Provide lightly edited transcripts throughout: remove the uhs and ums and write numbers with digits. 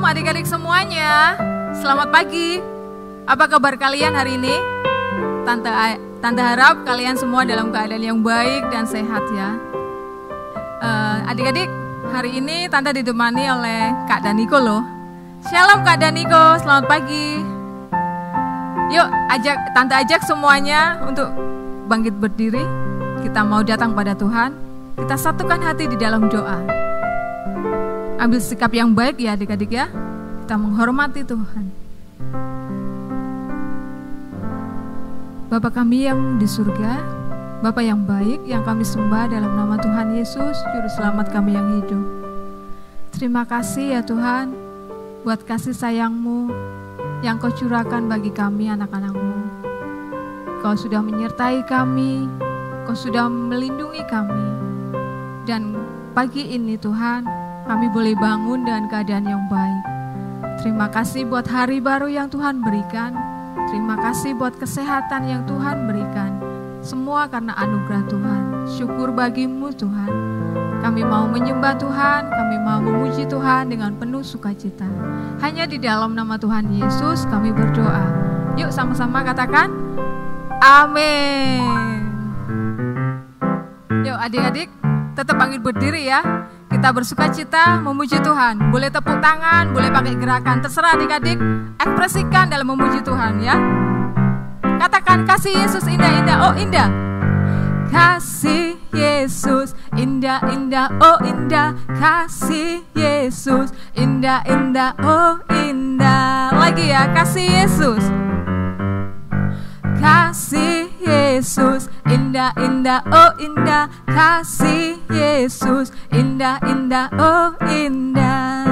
adik-adik semuanya. Selamat pagi. Apa kabar kalian hari ini? Tante harap kalian semua dalam keadaan yang baik dan sehat ya. Adik-adik, hari ini Tante ditemani oleh Kak Daniko loh. Shalom Kak Daniko, selamat pagi. Yuk, Tante ajak semuanya untuk bangkit berdiri. Kita mau datang pada Tuhan. Kita satukan hati di dalam doa. Ambil sikap yang baik ya adik-adik ya. Kita menghormati Tuhan. Bapa kami yang di surga, Bapa yang baik yang kami sembah dalam nama Tuhan Yesus, Juru Selamat kami yang hidup. Terima kasih ya Tuhan, buat kasih sayang-Mu yang Kau curahkan bagi kami anak-anak-Mu. Kau sudah menyertai kami, Kau sudah melindungi kami. Dan pagi ini Tuhan, kami boleh bangun dengan keadaan yang baik. Terima kasih buat hari baru yang Tuhan berikan. Terima kasih buat kesehatan yang Tuhan berikan. Semua karena anugerah Tuhan. Syukur bagimu Tuhan. Kami mau menyembah Tuhan, kami mau memuji Tuhan dengan penuh sukacita. Hanya di dalam nama Tuhan Yesus kami berdoa. Yuk sama-sama katakan, amin. Yuk adik-adik, tetap bangkit berdiri ya. Kita bersukacita memuji Tuhan. Boleh tepuk tangan, boleh pakai gerakan, terserah adik-adik. Ekspresikan dalam memuji Tuhan ya. Katakan, kasih Yesus indah-indah, oh indah. Kasih Yesus indah-indah, oh indah. Kasih Yesus indah-indah, oh indah. Lagi ya, kasih Yesus. Kasih Yesus indah-indah, oh indah. Kasih Yesus indah-indah, oh indah.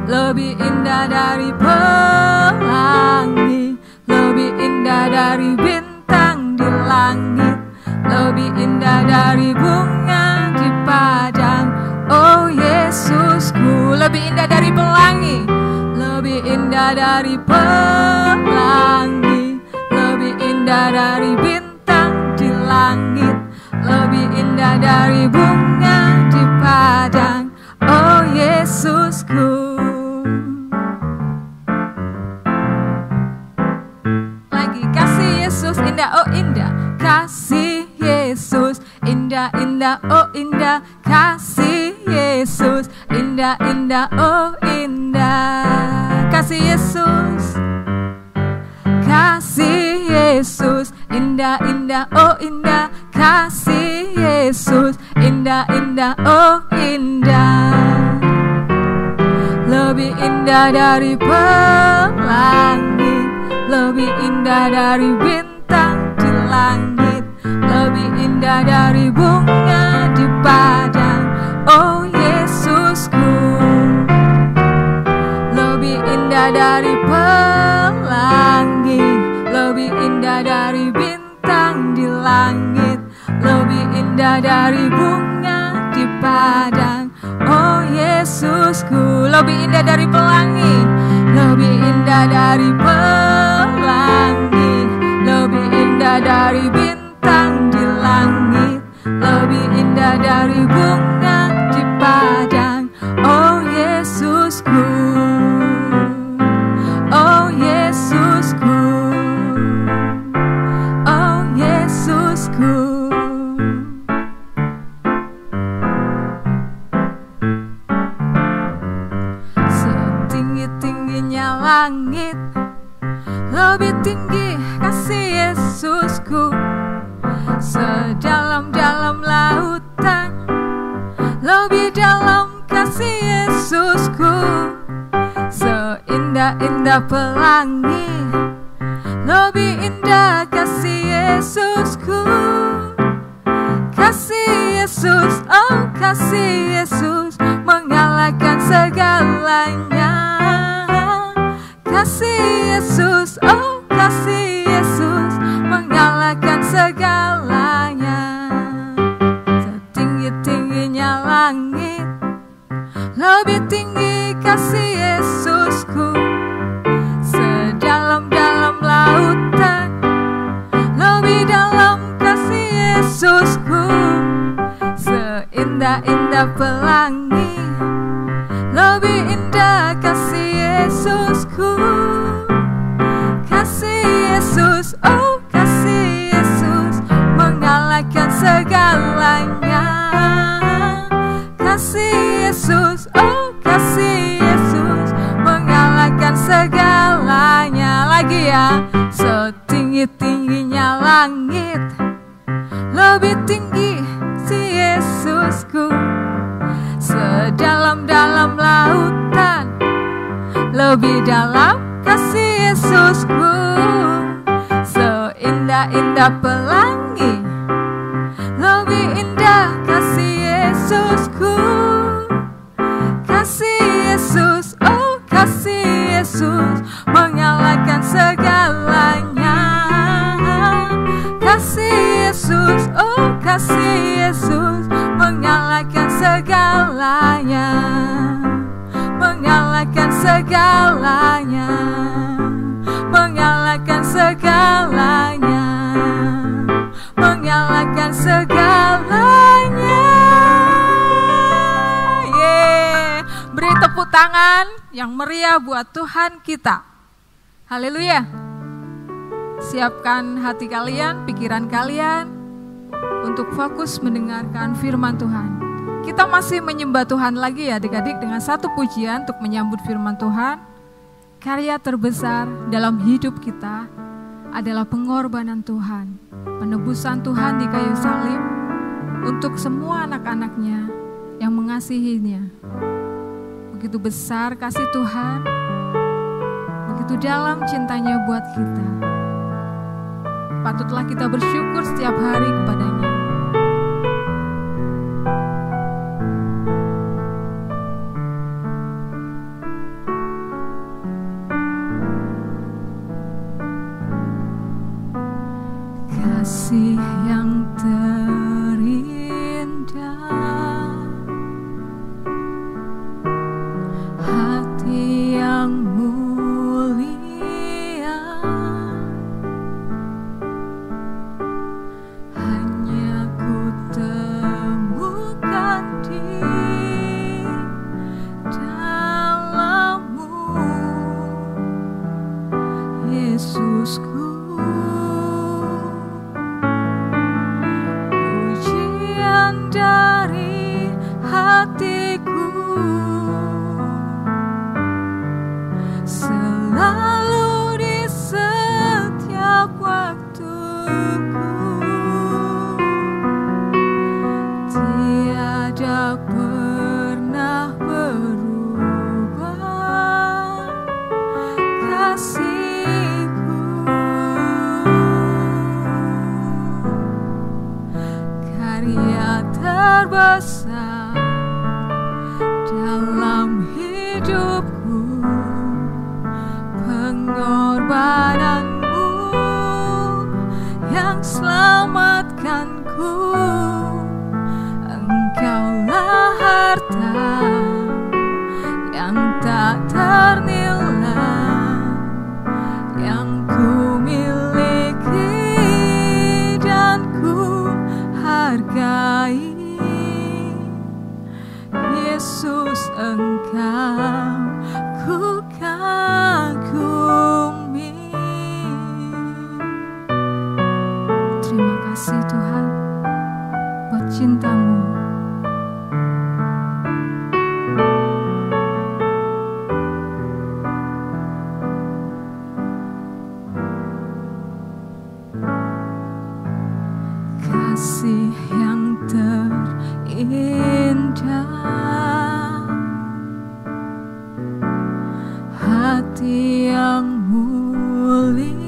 Lebih indah dari pelangi, lebih indah dari bintang di langit, lebih indah dari bunga di padang. Oh Yesusku, lebih indah dari pelangi, lebih indah dari pelangi, lebih indah dari bintang di langit, lebih indah dari bunga di padang. Oh Yesusku. Lagi, kasih Yesus indah, oh indah. Kasih Yesus indah-indah, oh indah. Kasih Yesus indah-indah, oh indah. Kasih Yesus. Kasih Yesus indah-indah, oh indah. Kasih Yesus indah-indah, oh indah. Lebih indah dari pelangi, lebih indah dari bintang di langit, lebih indah dari bunga di padang. Oh Yesusku, lebih indah dari pelangi, lebih indah dari bintang di langit, lebih indah dari bunga di padang. Oh Yesusku, lebih indah dari pelangi, lebih indah dari pelangi, lebih indah dari bintang di langit, lebih indah dari bunga di padang. Oh Yesusku, oh Yesusku, oh Yesusku. Setinggi-tingginya langit, lebih tinggi kasih Yesusku. Sedalam-dalam lautan, lebih dalam kasih Yesusku. Seindah-indah pelangi, lebih indah kasih Yesusku. Kasih Yesus, oh kasih Yesus, mengalahkan segalanya. Kasih Yesus, oh kasih Yesus, mengalahkan segalanya. Setinggi-tingginya langit, lebih tinggi kasih Yesusku. Sedalam-dalam lautan, lebih dalam kasih Yesusku. Seindah-indah pelangi, lebih indah Yesus, oh kasih Yesus mengalahkan segalanya. Kasih Yesus, oh kasih Yesus mengalahkan segalanya. Lagi ya, setinggi-tingginya langit, lebih tinggi si Yesusku. Sedalam-dalam lautan, lebih dalam kasih Yesusku. Seindah-indah pelangi, lebih indah kasih Yesusku. Kasih Yesus, oh kasih Yesus mengalahkan segalanya. Kasih Yesus, oh kasih Yesus mengalahkan segalanya. Mengalahkan segalanya. Mengalahkan segalanya. Mengalahkan segalanya. Beri tepuk tangan yang meriah buat Tuhan kita. Haleluya. Siapkan hati kalian, pikiran kalian untuk fokus mendengarkan firman Tuhan. Kita masih menyembah Tuhan lagi ya adik-adik dengan satu pujian untuk menyambut firman Tuhan. Karya terbesar dalam hidup kita adalah pengorbanan Tuhan, penebusan Tuhan di kayu salib untuk semua anak-anaknya yang mengasihinya. Begitu besar kasih Tuhan, begitu dalam cintanya buat kita. Patutlah kita bersyukur setiap hari kepadanya. Kasih yang terindah, hati yang mulia, hanya ku temukan di dalam-Mu, Yesusku. Dari hatiku selalu di setiap waktuku, tiada pernah berubah kasihku. Karya terbesar dalam hidupku, pengorbananmu yang selamatkanku. Engkaulah harta yang tak ternilai yang ku miliki dan ku hargai. Yesus, Engkau ku kagumi. Terima kasih Tuhan buat cinta-Mu. Kasih yang terindah, hati yang mulia,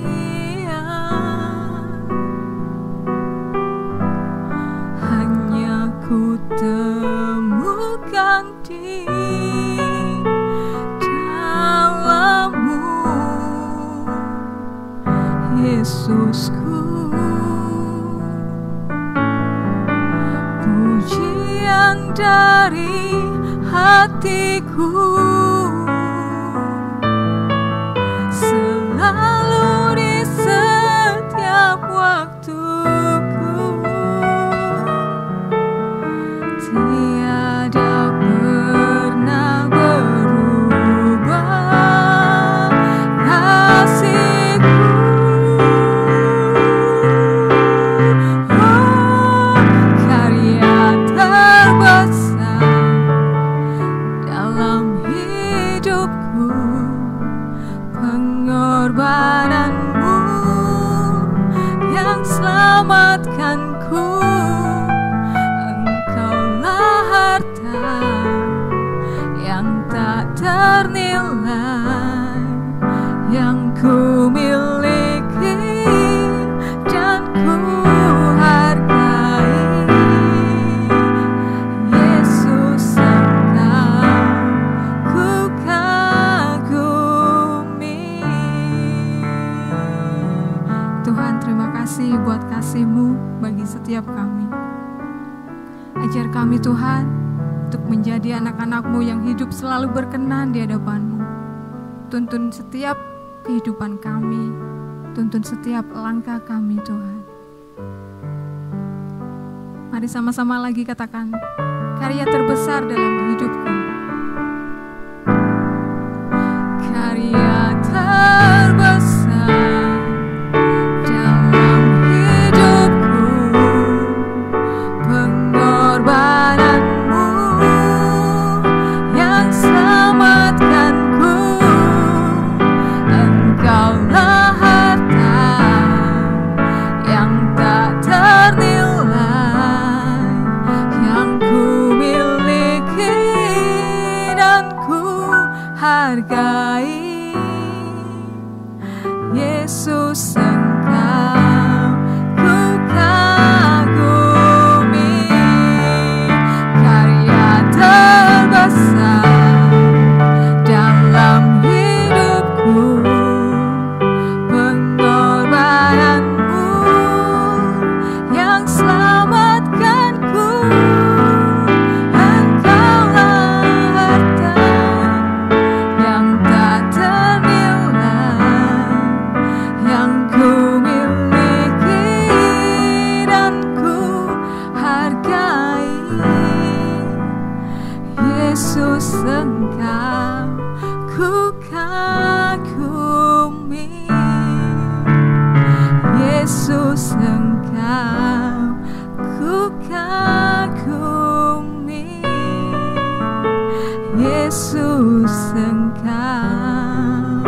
hanya ku temukan di dalam-Mu, Yesusku. Pujian dari hatiku selalu di setiap waktuku, tiada pernah berubah kasihku. selamatkanku. Engkaulah harta yang tak ternilai yang ku miliki dan ku hargai. Yesus, Engkau ku kagumi. Tuhan, terima kasih buat kasih-Mu bagi setiap kami. Ajar kami Tuhan untuk menjadi anak-anak-Mu yang hidup selalu berkenan di hadapan-Mu. Tuntun setiap kehidupan kami, tuntun setiap langkah kami Tuhan. Mari sama-sama lagi katakan, karya terbesar dalam hidupku. Karya terbesar dalam hidupku, pengorbananmu yang selamatkanku. Engkaulah harta yang tak ternilai yang ku miliki dan ku hargai. Yesus, Engkau ku kagumi. Karya terbesar dalam hidupku, pengorbananmu yang selamatkanku. Engkaulah harta yang tak ternilai yang ku miliki dan ku hargai. Yesus, Engkau ku kagumi. Yesus, Engkau ku kagumi. Yesus, Engkau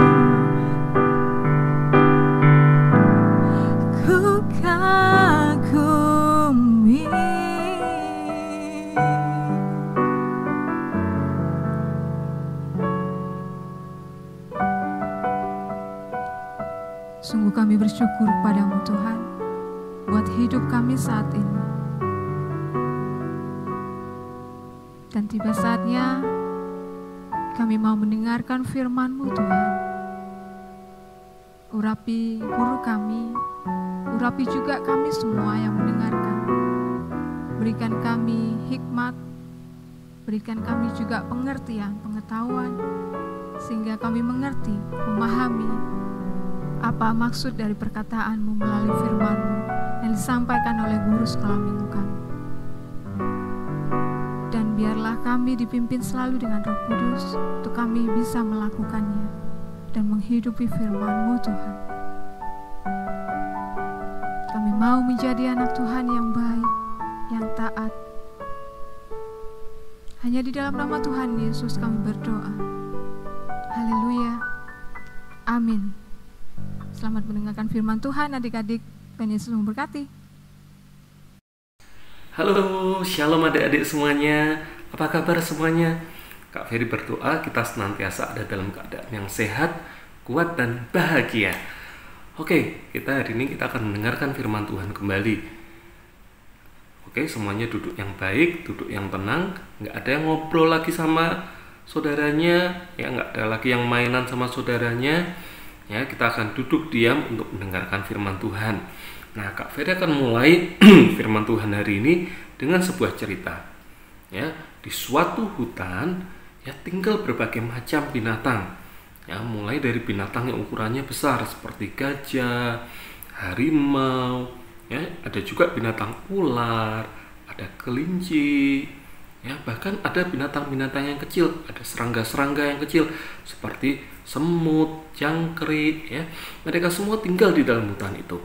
ku kagumi. Sungguh kami bersyukur padamu Tuhan buat hidup kami saat ini. Dan tiba saatnya kami mau mendengarkan firman-Mu Tuhan. Urapi guru kami, urapi juga kami semua yang mendengarkan. Berikan kami hikmat, berikan kami juga pengertian, pengetahuan, sehingga kami mengerti, memahami apa maksud dari perkataan-Mu melalui firman-Mu yang disampaikan oleh guru sekolah minggu kami. Dan biarlah kami dipimpin selalu dengan Roh Kudus untuk kami bisa melakukannya dan menghidupi firman-Mu Tuhan. Kami mau menjadi anak Tuhan yang baik, yang taat. Hanya di dalam nama Tuhan Yesus kami berdoa. Haleluya. Amin. Selamat mendengarkan firman Tuhan adik-adik. Tuhan Yesus memberkati. Halo, shalom adik-adik semuanya. Apa kabar semuanya? Kak Ferry berdoa kita senantiasa ada dalam keadaan yang sehat, kuat, dan bahagia. Oke, kita hari ini kita akan mendengarkan firman Tuhan kembali. Oke, semuanya duduk yang baik, duduk yang tenang. Nggak ada yang ngobrol lagi sama saudaranya, ya nggak ada lagi yang mainan sama saudaranya. Ya, kita akan duduk diam untuk mendengarkan firman Tuhan. Nah, Kak Ferry akan mulai firman Tuhan hari ini dengan sebuah cerita. Ya, di suatu hutan ya tinggal berbagai macam binatang. Ya, mulai dari binatang yang ukurannya besar seperti gajah, harimau, ya, ada juga binatang ular, ada kelinci, ya, bahkan ada binatang-binatang yang kecil, ada serangga-serangga yang kecil seperti semut, jangkrik, ya. Mereka semua tinggal di dalam hutan itu.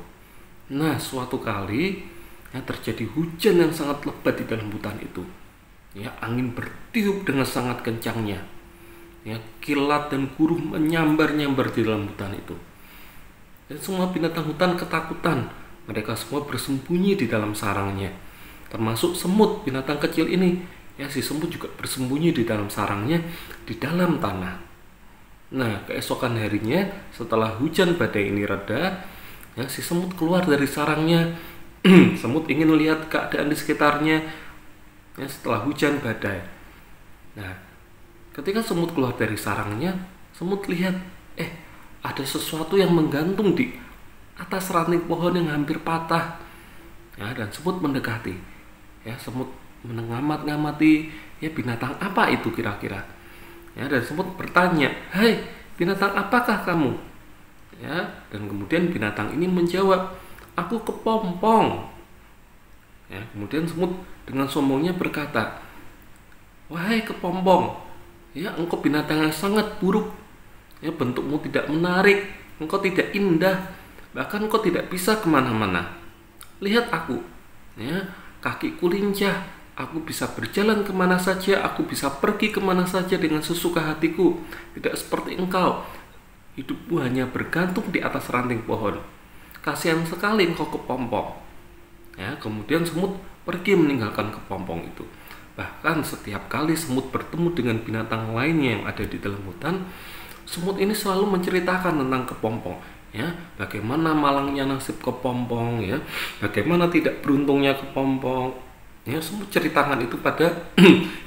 Nah, suatu kali ya terjadi hujan yang sangat lebat di dalam hutan itu. Ya, angin bertiup dengan sangat kencangnya. Ya, kilat dan guruh menyambar-nyambar di dalam hutan itu. Dan semua binatang hutan ketakutan mereka semua bersembunyi di dalam sarangnya. Termasuk semut, binatang kecil ini. Ya, si semut juga bersembunyi di dalam sarangnya di dalam tanah. Nah, keesokan harinya setelah hujan badai ini reda, ya, si semut keluar dari sarangnya. Semut ingin lihat keadaan di sekitarnya, ya, setelah hujan badai. Nah, ketika semut keluar dari sarangnya, semut lihat, ada sesuatu yang menggantung di atas ranting pohon yang hampir patah. Ya, dan semut mendekati. Ya, semut mengamati, ya, binatang apa itu kira-kira? Ya, dan semut bertanya, "Hai, binatang apakah kamu?" Ya, dan kemudian binatang ini menjawab, "Aku kepompong." Ya, kemudian semut dengan sombongnya berkata, "Wahai kepompong, ya, engkau binatang yang sangat buruk. Ya, bentukmu tidak menarik, engkau tidak indah, bahkan engkau tidak bisa kemana-mana. Lihat aku, ya, kakiku lincah. Aku bisa berjalan kemana saja, aku bisa pergi kemana saja dengan sesuka hatiku. Tidak seperti engkau. Hidupmu hanya bergantung di atas ranting pohon. Kasihan sekali engkau kepompong." Ya, kemudian semut pergi meninggalkan kepompong itu. Bahkan setiap kali semut bertemu dengan binatang lainnya yang ada di dalam hutan, semut ini selalu menceritakan tentang kepompong. Ya, bagaimana malangnya nasib kepompong, ya, bagaimana tidak beruntungnya kepompong. Ya, semut ceritakan itu pada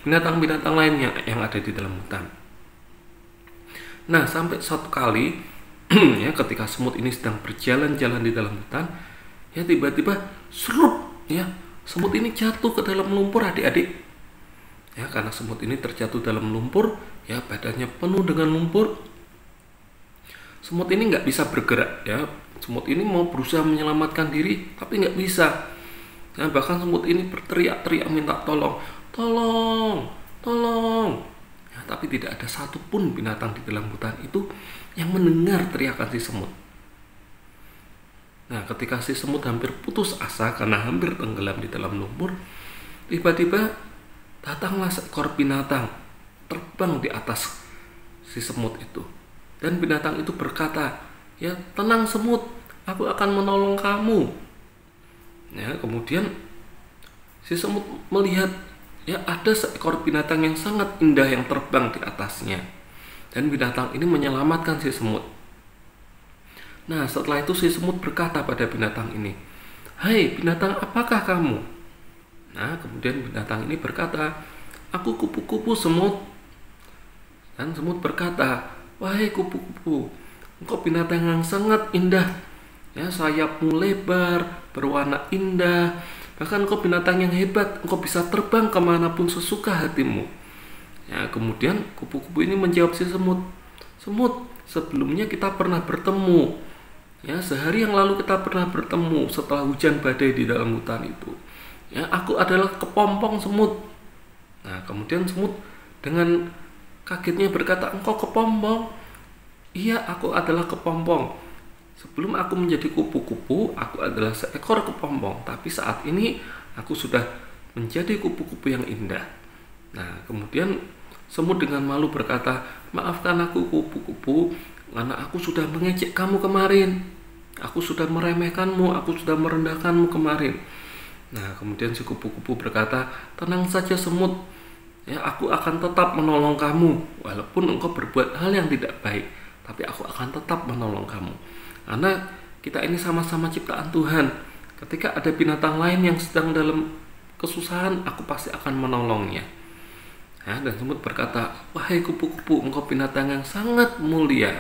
binatang-binatang lainnya yang ada di dalam hutan. Nah, sampai suatu kali, ya, ketika semut ini sedang berjalan-jalan di dalam hutan, ya, tiba-tiba serup, ya, semut ini jatuh ke dalam lumpur, adik-adik. Ya, karena semut ini terjatuh dalam lumpur, ya, badannya penuh dengan lumpur. Semut ini nggak bisa bergerak, ya. Semut ini mau berusaha menyelamatkan diri, tapi nggak bisa. Nah, bahkan semut ini berteriak-teriak minta tolong, tolong, tolong. Ya, tapi tidak ada satupun binatang di dalam hutan itu yang mendengar teriakan si semut. Nah, ketika si semut hampir putus asa karena hampir tenggelam di dalam lumpur, tiba-tiba datanglah seekor binatang terbang di atas si semut itu. Dan binatang itu berkata, "Ya, tenang semut, aku akan menolong kamu." Ya, kemudian si semut melihat, ya, ada seekor binatang yang sangat indah yang terbang di atasnya. Dan binatang ini menyelamatkan si semut. Nah, setelah itu si semut berkata pada binatang ini, "Hai, binatang apakah kamu?" Nah, kemudian binatang ini berkata, "Aku kupu-kupu semut." Dan semut berkata, "Wahai kupu-kupu, engkau binatang yang sangat indah. Ya, sayapmu lebar, berwarna indah. Bahkan engkau binatang yang hebat, engkau bisa terbang kemanapun sesuka hatimu." Ya, kemudian kupu-kupu ini menjawab si semut, "Semut, sebelumnya kita pernah bertemu. Ya, sehari yang lalu kita pernah bertemu setelah hujan badai di dalam hutan itu. Ya, aku adalah kepompong semut." Nah, kemudian semut dengan kagetnya berkata, "Engkau kepompong?" "Iya, aku adalah kepompong. Sebelum aku menjadi kupu-kupu, aku adalah seekor kepompong. Tapi saat ini aku sudah menjadi kupu-kupu yang indah." Nah, kemudian semut dengan malu berkata, "Maafkan aku kupu-kupu, karena aku sudah mengejek kamu kemarin. Aku sudah meremehkanmu, aku sudah merendahkanmu kemarin." Nah, kemudian si kupu-kupu berkata, "Tenang saja semut, ya, aku akan tetap menolong kamu. Walaupun engkau berbuat hal yang tidak baik, tapi aku akan tetap menolong kamu. Karena kita ini sama-sama ciptaan Tuhan. Ketika ada binatang lain yang sedang dalam kesusahan, aku pasti akan menolongnya." Ya, dan semut berkata, "Wahai kupu-kupu, engkau binatang yang sangat mulia."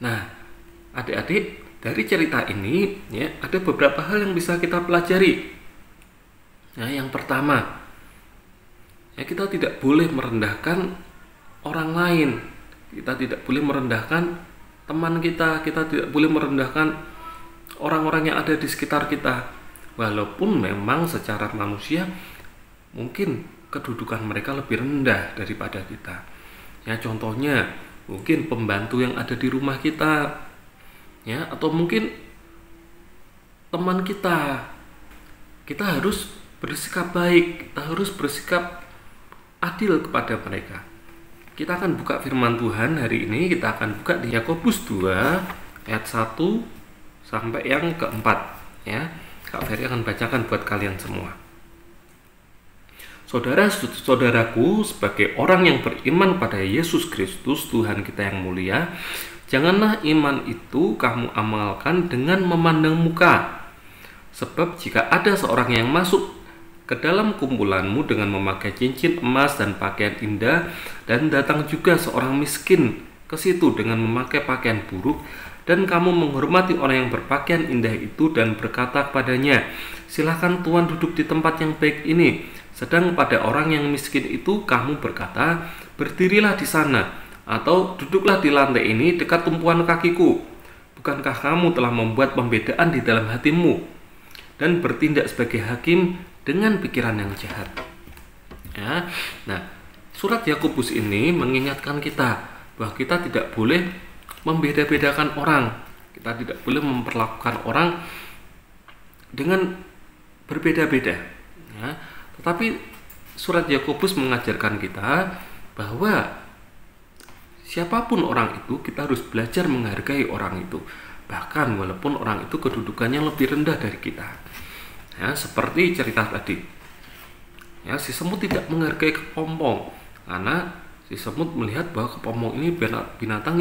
Nah, adik-adik, dari cerita ini, ya, ada beberapa hal yang bisa kita pelajari. Ya, yang pertama, ya, kita tidak boleh merendahkan orang lain. Kita tidak boleh merendahkan teman kita tidak boleh merendahkan orang-orang yang ada di sekitar kita. Walaupun memang secara manusia mungkin kedudukan mereka lebih rendah daripada kita. Ya, contohnya mungkin pembantu yang ada di rumah kita, ya, atau mungkin teman kita. Kita harus bersikap baik, kita harus bersikap adil kepada mereka. Kita akan buka firman Tuhan hari ini. Kita akan buka di Yakobus 2 ayat 1 sampai yang keempat ya. Kak Ferry akan bacakan buat kalian semua. Saudara-saudaraku, sebagai orang yang beriman pada Yesus Kristus Tuhan kita yang mulia, janganlah iman itu kamu amalkan dengan memandang muka. Sebab jika ada seorang yang masuk ke dalam kumpulanmu dengan memakai cincin emas dan pakaian indah, dan datang juga seorang miskin ke situ dengan memakai pakaian buruk, dan kamu menghormati orang yang berpakaian indah itu dan berkata kepadanya, silakan Tuhan duduk di tempat yang baik ini, sedang pada orang yang miskin itu kamu berkata, berdirilah di sana, atau duduklah di lantai ini dekat tumpuan kakiku. Bukankah kamu telah membuat pembedaan di dalam hatimu dan bertindak sebagai hakim dengan pikiran yang jahat? Ya. Nah, surat Yakobus ini mengingatkan kita bahwa kita tidak boleh membeda-bedakan orang. Kita tidak boleh memperlakukan orang dengan berbeda-beda. Ya. Tetapi surat Yakobus mengajarkan kita bahwa siapapun orang itu, kita harus belajar menghargai orang itu, bahkan walaupun orang itu kedudukannya lebih rendah dari kita. Ya, seperti cerita tadi. Ya, si semut tidak menghargai kepompong karena si semut melihat bahwa kepompong ini binatang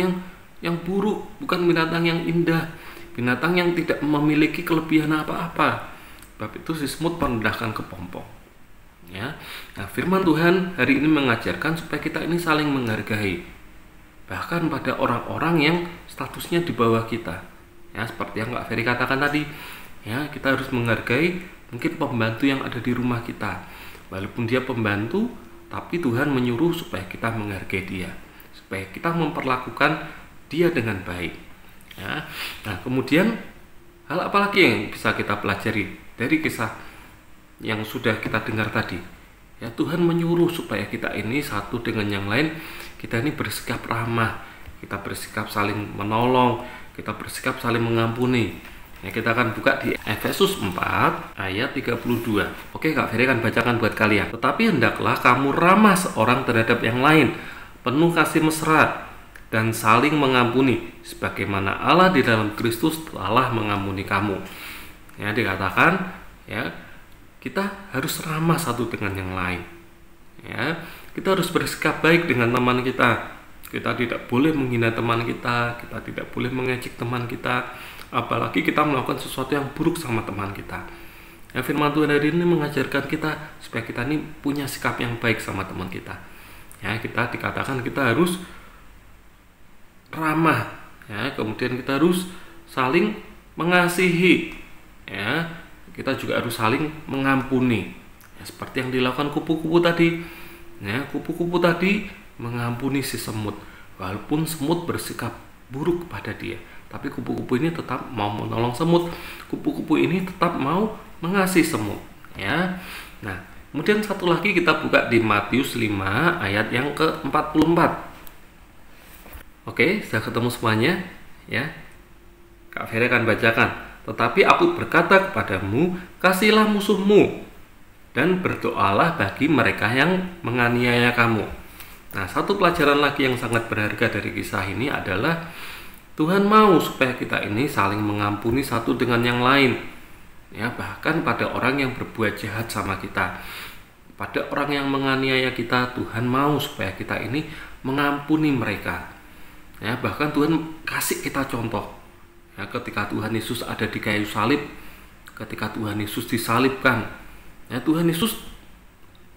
yang buruk, bukan binatang yang indah, binatang yang tidak memiliki kelebihan apa-apa. Sebab itu si semut merendahkan kepompong. Ya. Nah, firman Tuhan hari ini mengajarkan supaya kita ini saling menghargai, bahkan pada orang-orang yang statusnya di bawah kita. Ya, seperti yang Kak Ferry katakan tadi, ya, kita harus menghargai mungkin pembantu yang ada di rumah kita. Walaupun dia pembantu, tapi Tuhan menyuruh supaya kita menghargai dia, supaya kita memperlakukan dia dengan baik. Ya. Nah, kemudian hal apa lagi yang bisa kita pelajari dari kisah yang sudah kita dengar tadi? Ya, Tuhan menyuruh supaya kita ini satu dengan yang lain, kita ini bersikap ramah, kita bersikap saling menolong, kita bersikap saling mengampuni. Ya, kita akan buka di Efesus 4 ayat 32. Oke, Kak Ferry akan bacakan buat kalian. Tetapi hendaklah kamu ramah seorang terhadap yang lain, penuh kasih mesra, dan saling mengampuni, sebagaimana Allah di dalam Kristus telah mengampuni kamu. Ya, dikatakan ya, kita harus ramah satu dengan yang lain. Ya, kita harus bersikap baik dengan teman kita. Kita tidak boleh menghina teman kita, kita tidak boleh mengejek teman kita, apalagi kita melakukan sesuatu yang buruk sama teman kita. Ya, firman Tuhan hari ini mengajarkan kita supaya kita ini punya sikap yang baik sama teman kita. Ya, kita dikatakan kita harus ramah, ya, kemudian kita harus saling mengasihi, ya, kita juga harus saling mengampuni, ya, seperti yang dilakukan kupu-kupu tadi. Ya, kupu-kupu tadi mengampuni si semut, walaupun semut bersikap buruk kepada dia, tapi kupu-kupu ini tetap mau menolong semut. Kupu-kupu ini tetap mau mengasihi semut. Ya, nah, kemudian satu lagi kita buka di Matius 5 ayat yang ke-44. Oke, sudah ketemu semuanya, ya. Kak Ferry akan bacakan. Tetapi aku berkata kepadamu, kasihilah musuhmu dan berdoalah bagi mereka yang menganiaya kamu. Nah, satu pelajaran lagi yang sangat berharga dari kisah ini adalah Tuhan mau supaya kita ini saling mengampuni satu dengan yang lain. Ya, bahkan pada orang yang berbuat jahat sama kita, pada orang yang menganiaya kita, Tuhan mau supaya kita ini mengampuni mereka. Ya, bahkan Tuhan kasih kita contoh. Ya, ketika Tuhan Yesus ada di kayu salib, ketika Tuhan Yesus disalibkan, ya, Tuhan Yesus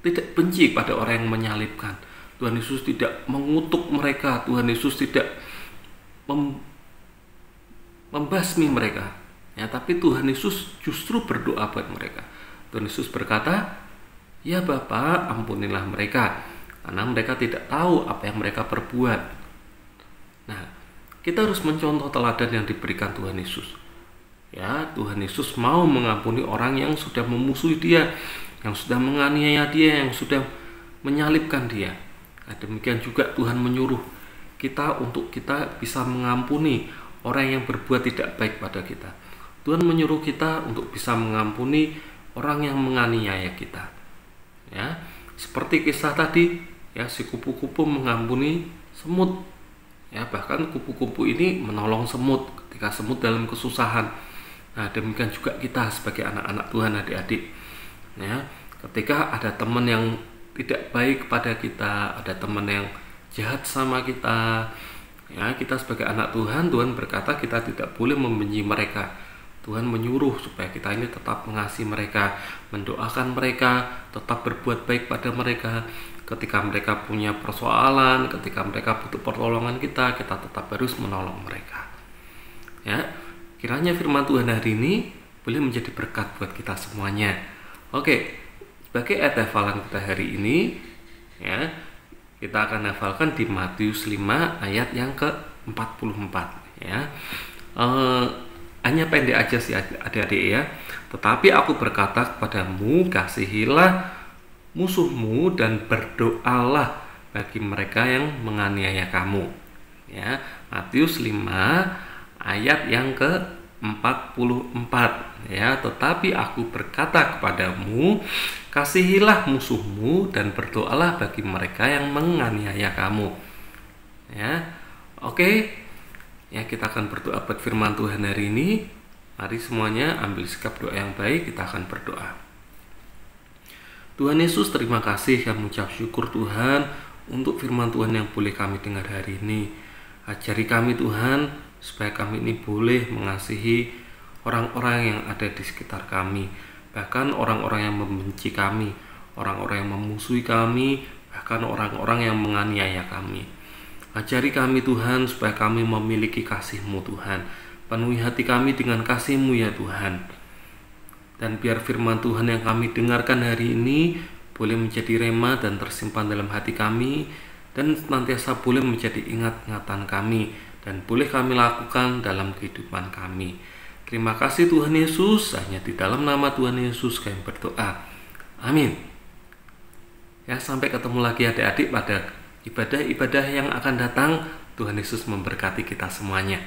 tidak benci pada orang yang menyalibkan. Tuhan Yesus tidak mengutuk mereka. Tuhan Yesus tidak membasmi mereka. Ya, tapi Tuhan Yesus justru berdoa buat mereka. Tuhan Yesus berkata, ya Bapa, ampunilah mereka, karena mereka tidak tahu apa yang mereka perbuat. Nah, kita harus mencontoh teladan yang diberikan Tuhan Yesus. Ya, Tuhan Yesus mau mengampuni orang yang sudah memusuhi dia, yang sudah menganiaya dia, yang sudah menyalibkan dia. Nah, demikian juga Tuhan menyuruh kita untuk kita bisa mengampuni orang yang berbuat tidak baik pada kita. Tuhan menyuruh kita untuk bisa mengampuni orang yang menganiaya kita. Ya, seperti kisah tadi, ya, si kupu-kupu mengampuni semut. Ya, bahkan kupu-kupu ini menolong semut ketika semut dalam kesusahan. Nah, demikian juga kita sebagai anak-anak Tuhan, adik-adik. Ya, ketika ada teman yang tidak baik kepada kita, ada teman yang jahat sama kita, ya, kita sebagai anak Tuhan, Tuhan berkata kita tidak boleh membenci mereka. Tuhan menyuruh supaya kita ini tetap mengasihi mereka, mendoakan mereka, tetap berbuat baik pada mereka. Ketika mereka punya persoalan, ketika mereka butuh pertolongan kita tetap harus menolong mereka. Ya, kiranya firman Tuhan hari ini boleh menjadi berkat buat kita semuanya. Oke, sebagai ayat hafalan kita hari ini, ya, kita akan hafalkan di Matius 5 ayat yang ke-44, ya. Hanya pendek aja sih adik-adik ya. Tetapi aku berkata kepadamu, kasihilah musuhmu dan berdoalah bagi mereka yang menganiaya kamu. Ya, Matius 5 ayat yang ke-44, ya. Tetapi aku berkata kepadamu, kasihilah musuhmu dan berdoalah bagi mereka yang menganiaya kamu. Ya. Oke. Ya, kita akan berdoa buat firman Tuhan hari ini. Mari semuanya ambil sikap doa yang baik, kita akan berdoa. Tuhan Yesus, terima kasih, kami mengucap syukur Tuhan untuk firman Tuhan yang boleh kami dengar hari ini. Ajari kami Tuhan, supaya kami ini boleh mengasihi orang-orang yang ada di sekitar kami, bahkan orang-orang yang membenci kami, orang-orang yang memusuhi kami, bahkan orang-orang yang menganiaya kami. Ajari kami Tuhan, supaya kami memiliki kasih-Mu Tuhan. Penuhi hati kami dengan kasih-Mu ya Tuhan. Dan biar firman Tuhan yang kami dengarkan hari ini boleh menjadi rema dan tersimpan dalam hati kami, dan senantiasa boleh menjadi ingat-ingatan kami, dan boleh kami lakukan dalam kehidupan kami. Terima kasih Tuhan Yesus, hanya di dalam nama Tuhan Yesus kami berdoa. Amin. Ya, sampai ketemu lagi adik-adik pada ibadah-ibadah yang akan datang. Tuhan Yesus memberkati kita semuanya.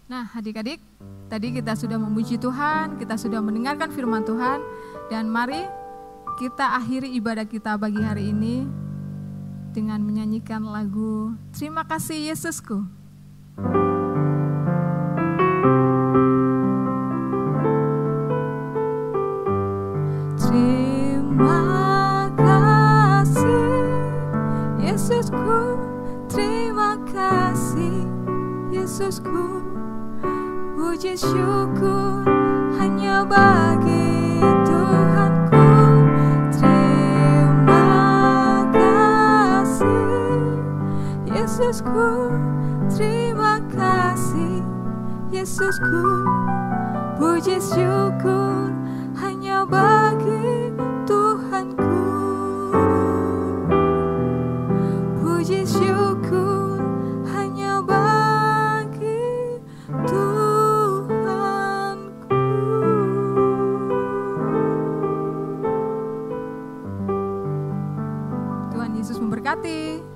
Nah, adik-adik, tadi kita sudah memuji Tuhan, kita sudah mendengarkan firman Tuhan, dan mari kita akhiri ibadah kita pagi hari ini dengan menyanyikan lagu Terima Kasih Yesusku. Terima kasih Yesusku, terima kasih Yesusku, puji syukur hanya bagi Tuhanku. Terima kasih Yesusku, terima kasih Yesusku, puji syukur hanya bagi Tuhanku. Puji syukur hanya bagi Tuhanku. Tuhan Yesus memberkati.